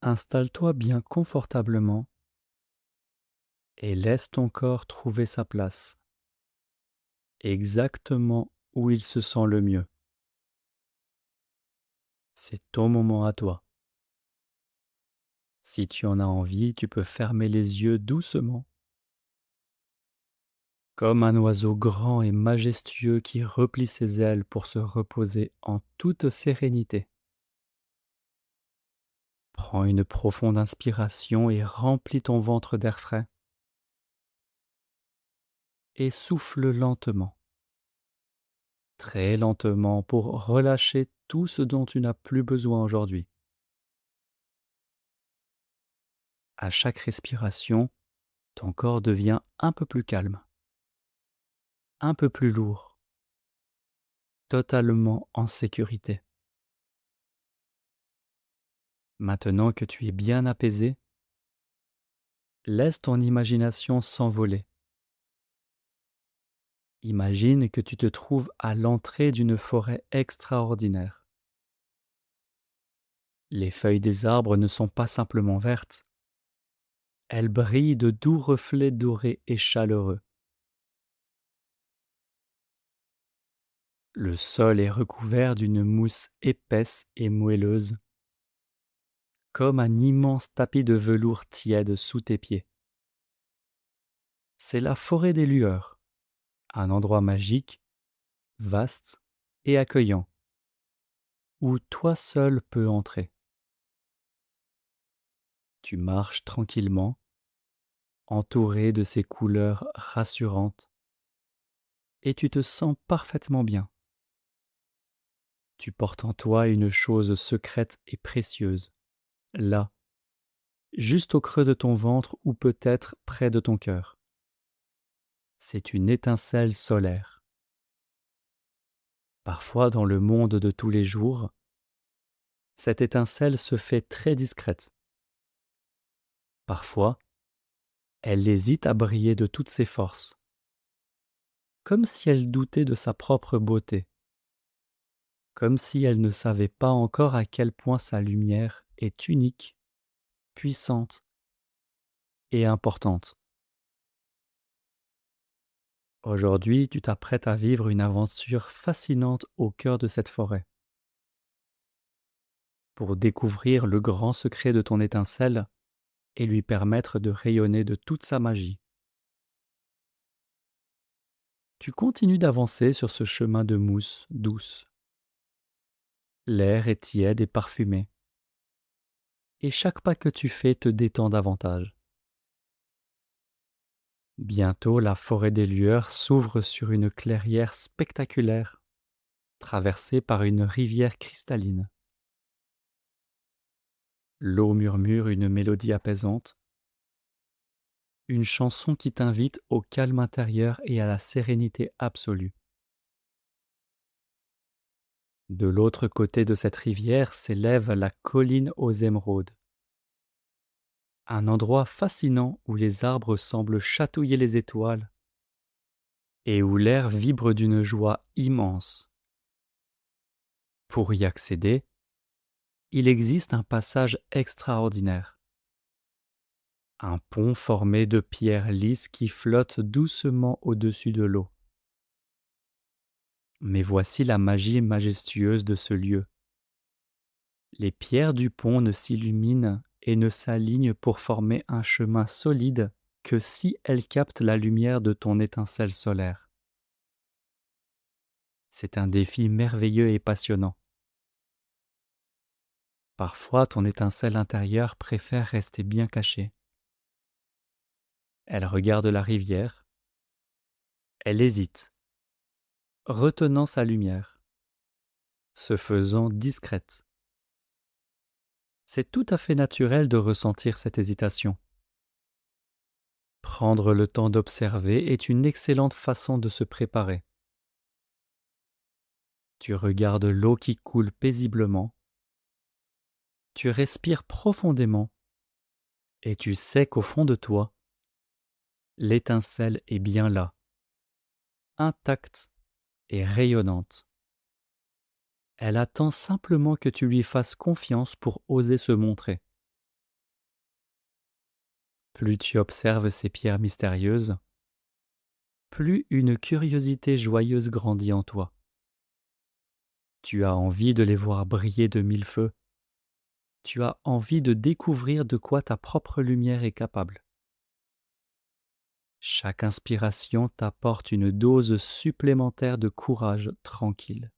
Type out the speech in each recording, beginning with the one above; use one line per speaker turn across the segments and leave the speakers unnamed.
Installe-toi bien confortablement et laisse ton corps trouver sa place, exactement où il se sent le mieux. C'est ton moment à toi. Si tu en as envie, tu peux fermer les yeux doucement, comme un oiseau grand et majestueux qui replie ses ailes pour se reposer en toute sérénité. Prends une profonde inspiration et remplis ton ventre d'air frais et souffle lentement, très lentement pour relâcher tout ce dont tu n'as plus besoin aujourd'hui. À chaque respiration, ton corps devient un peu plus calme, un peu plus lourd, totalement en sécurité. Maintenant que tu es bien apaisé, laisse ton imagination s'envoler. Imagine que tu te trouves à l'entrée d'une forêt extraordinaire. Les feuilles des arbres ne sont pas simplement vertes, elles brillent de doux reflets dorés et chaleureux. Le sol est recouvert d'une mousse épaisse et moelleuse, comme un immense tapis de velours tiède sous tes pieds. C'est la forêt des lueurs, un endroit magique, vaste et accueillant, où toi seul peux entrer. Tu marches tranquillement, entouré de ces couleurs rassurantes, et tu te sens parfaitement bien. Tu portes en toi une chose secrète et précieuse, là, juste au creux de ton ventre ou peut-être près de ton cœur. C'est une étincelle solaire. Parfois, dans le monde de tous les jours, cette étincelle se fait très discrète. Parfois, elle hésite à briller de toutes ses forces, comme si elle doutait de sa propre beauté, comme si elle ne savait pas encore à quel point sa lumière est unique, puissante et importante. Aujourd'hui, tu t'apprêtes à vivre une aventure fascinante au cœur de cette forêt. Pour découvrir le grand secret de ton étincelle et lui permettre de rayonner de toute sa magie. Tu continues d'avancer sur ce chemin de mousse douce. L'air est tiède et parfumé, et chaque pas que tu fais te détend davantage. Bientôt, la forêt des lueurs s'ouvre sur une clairière spectaculaire, traversée par une rivière cristalline. L'eau murmure une mélodie apaisante, une chanson qui t'invite au calme intérieur et à la sérénité absolue. De l'autre côté de cette rivière s'élève la colline aux émeraudes, un endroit fascinant où les arbres semblent chatouiller les étoiles et où l'air vibre d'une joie immense. Pour y accéder, il existe un passage extraordinaire, un pont formé de pierres lisses qui flotte doucement au-dessus de l'eau. Mais voici la magie majestueuse de ce lieu. Les pierres du pont ne s'illuminent et ne s'alignent pour former un chemin solide que si elles captent la lumière de ton étincelle solaire. C'est un défi merveilleux et passionnant. Parfois, ton étincelle intérieure préfère rester bien cachée. Elle regarde la rivière, elle hésite, retenant sa lumière, se faisant discrète. C'est tout à fait naturel de ressentir cette hésitation. Prendre le temps d'observer est une excellente façon de se préparer. Tu regardes l'eau qui coule paisiblement, tu respires profondément et tu sais qu'au fond de toi, l'étincelle est bien là, intacte et rayonnante. Elle attend simplement que tu lui fasses confiance pour oser se montrer. Plus tu observes ces pierres mystérieuses, plus une curiosité joyeuse grandit en toi. Tu as envie de les voir briller de mille feux. Tu as envie de découvrir de quoi ta propre lumière est capable. Chaque inspiration t'apporte une dose supplémentaire de courage tranquille,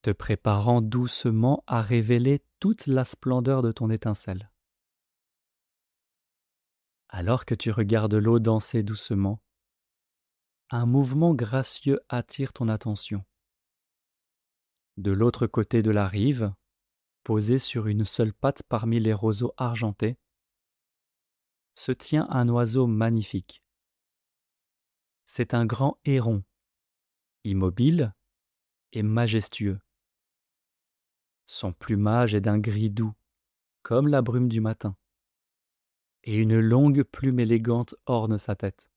te préparant doucement à révéler toute la splendeur de ton étincelle. Alors que tu regardes l'eau danser doucement, un mouvement gracieux attire ton attention. De l'autre côté de la rive, posé sur une seule patte parmi les roseaux argentés, se tient un oiseau magnifique. C'est un grand héron, immobile et majestueux. Son plumage est d'un gris doux, comme la brume du matin, et une longue plume élégante orne sa tête.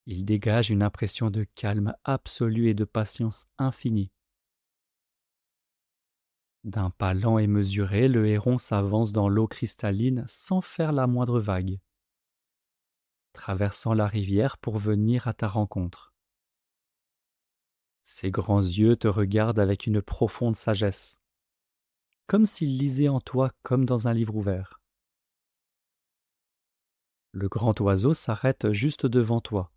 Il dégage une impression de calme absolu et de patience infinie. D'un pas lent et mesuré, le héron s'avance dans l'eau cristalline sans faire la moindre vague, traversant la rivière pour venir à ta rencontre. Ses grands yeux te regardent avec une profonde sagesse, comme s'il lisait en toi comme dans un livre ouvert. Le grand oiseau s'arrête juste devant toi,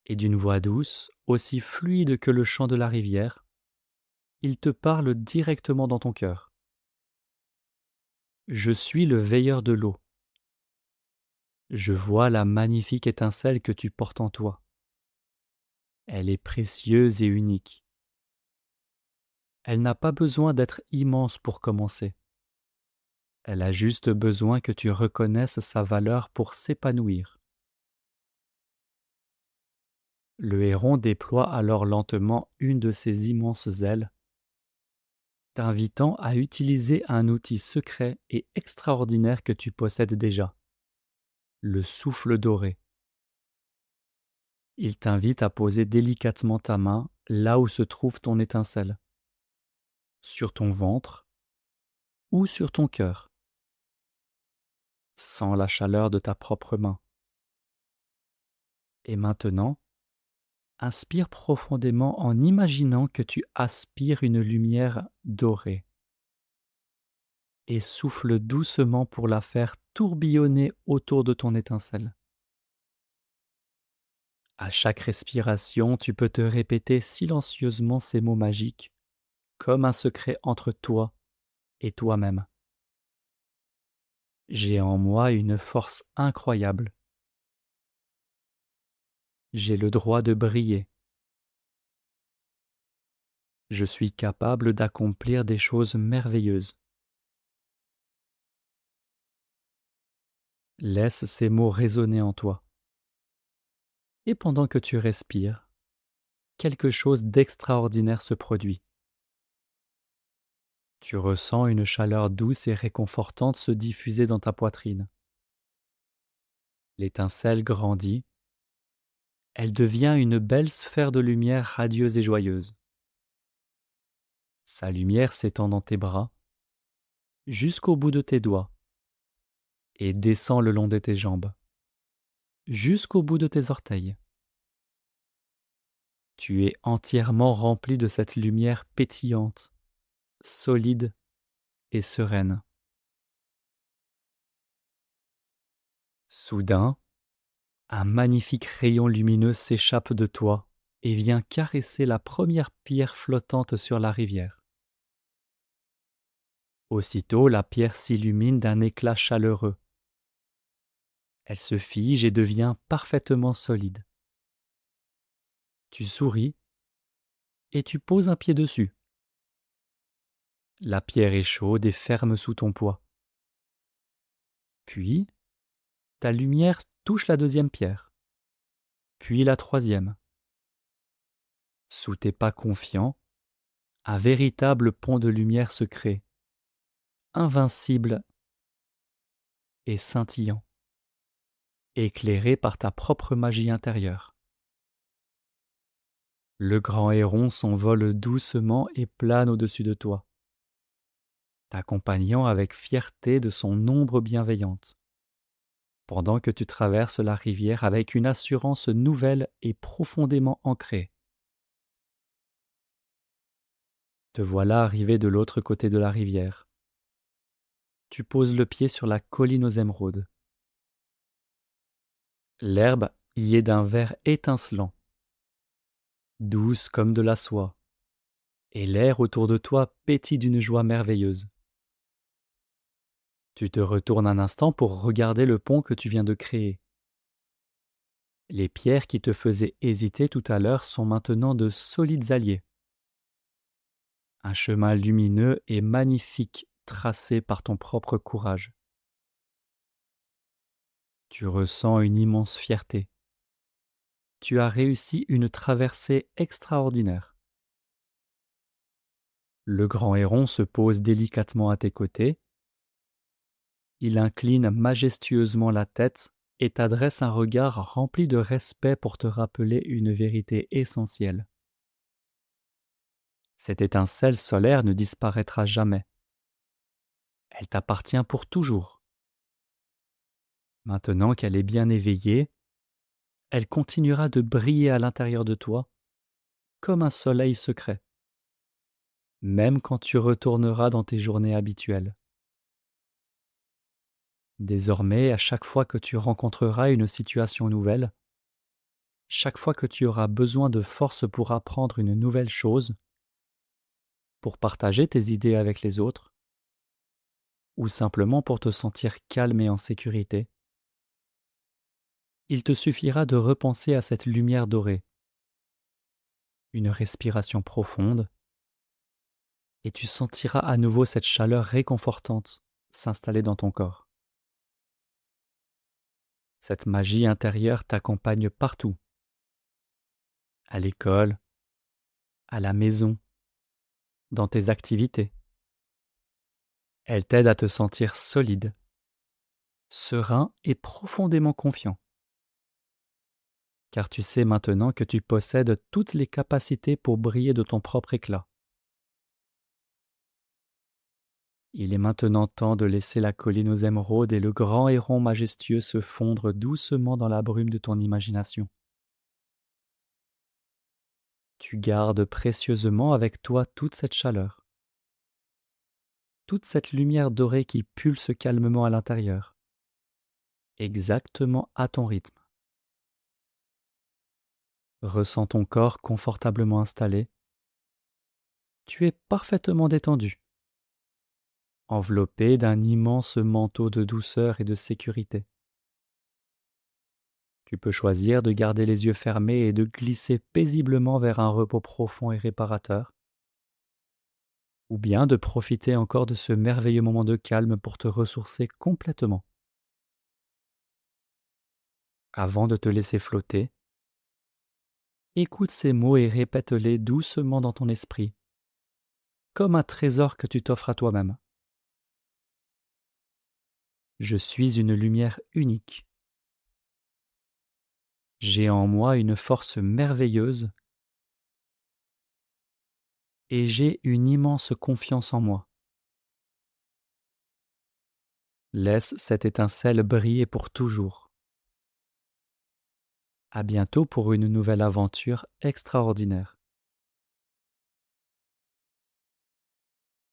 et d'une voix douce, aussi fluide que le chant de la rivière, il te parle directement dans ton cœur. Je suis le veilleur de l'eau. Je vois la magnifique étincelle que tu portes en toi. Elle est précieuse et unique. Elle n'a pas besoin d'être immense pour commencer. Elle a juste besoin que tu reconnaisses sa valeur pour s'épanouir. Le héron déploie alors lentement une de ses immenses ailes, t'invitant à utiliser un outil secret et extraordinaire que tu possèdes déjà, le souffle doré. Il t'invite à poser délicatement ta main là où se trouve ton étincelle, sur ton ventre ou sur ton cœur. Sens la chaleur de ta propre main. Et maintenant, inspire profondément en imaginant que tu aspires une lumière dorée. Et souffle doucement pour la faire tourbillonner autour de ton étincelle. À chaque respiration, tu peux te répéter silencieusement ces mots magiques, comme un secret entre toi et toi-même. J'ai en moi une force incroyable. J'ai le droit de briller. Je suis capable d'accomplir des choses merveilleuses. Laisse ces mots résonner en toi. Et pendant que tu respires, quelque chose d'extraordinaire se produit. Tu ressens une chaleur douce et réconfortante se diffuser dans ta poitrine. L'étincelle grandit. Elle devient une belle sphère de lumière radieuse et joyeuse. Sa lumière s'étend dans tes bras, jusqu'au bout de tes doigts, et descend le long de tes jambes, jusqu'au bout de tes orteils. Tu es entièrement rempli de cette lumière pétillante, solide et sereine. Soudain, un magnifique rayon lumineux s'échappe de toi et vient caresser la première pierre flottante sur la rivière. Aussitôt, la pierre s'illumine d'un éclat chaleureux. Elle se fige et devient parfaitement solide. Tu souris et tu poses un pied dessus. La pierre est chaude et ferme sous ton poids. Puis, ta lumière touche la deuxième pierre, puis la troisième. Sous tes pas confiants, un véritable pont de lumière se crée, invincible et scintillant, éclairé par ta propre magie intérieure. Le grand héron s'envole doucement et plane au-dessus de toi. t'accompagnant avec fierté de son ombre bienveillante, pendant que tu traverses la rivière avec une assurance nouvelle et profondément ancrée. Te voilà arrivé de l'autre côté de la rivière. Tu poses le pied sur la colline aux émeraudes. L'herbe y est d'un vert étincelant, douce comme de la soie, et l'air autour de toi pétille d'une joie merveilleuse. Tu te retournes un instant pour regarder le pont que tu viens de créer. Les pierres qui te faisaient hésiter tout à l'heure sont maintenant de solides alliés. Un chemin lumineux et magnifique tracé par ton propre courage. Tu ressens une immense fierté. Tu as réussi une traversée extraordinaire. Le grand héron se pose délicatement à tes côtés. Il incline majestueusement la tête et t'adresse un regard rempli de respect pour te rappeler une vérité essentielle. Cette étincelle solaire ne disparaîtra jamais. Elle t'appartient pour toujours. Maintenant qu'elle est bien éveillée, elle continuera de briller à l'intérieur de toi comme un soleil secret, même quand tu retourneras dans tes journées habituelles. Désormais, à chaque fois que tu rencontreras une situation nouvelle, chaque fois que tu auras besoin de force pour apprendre une nouvelle chose, pour partager tes idées avec les autres, ou simplement pour te sentir calme et en sécurité, il te suffira de repenser à cette lumière dorée, une respiration profonde, et tu sentiras à nouveau cette chaleur réconfortante s'installer dans ton corps. Cette magie intérieure t'accompagne partout, à l'école, à la maison, dans tes activités. Elle t'aide à te sentir solide, serein et profondément confiant, car tu sais maintenant que tu possèdes toutes les capacités pour briller de ton propre éclat. Il est maintenant temps de laisser la colline aux émeraudes et le grand héron majestueux se fondre doucement dans la brume de ton imagination. Tu gardes précieusement avec toi toute cette chaleur, toute cette lumière dorée qui pulse calmement à l'intérieur, exactement à ton rythme. Ressens ton corps confortablement installé. Tu es parfaitement détendu, enveloppé d'un immense manteau de douceur et de sécurité. Tu peux choisir de garder les yeux fermés et de glisser paisiblement vers un repos profond et réparateur, ou bien de profiter encore de ce merveilleux moment de calme pour te ressourcer complètement. Avant de te laisser flotter, écoute ces mots et répète-les doucement dans ton esprit, comme un trésor que tu t'offres à toi-même. Je suis une lumière unique. J'ai en moi une force merveilleuse et j'ai une immense confiance en moi. Laisse cette étincelle briller pour toujours. À bientôt pour une nouvelle aventure extraordinaire.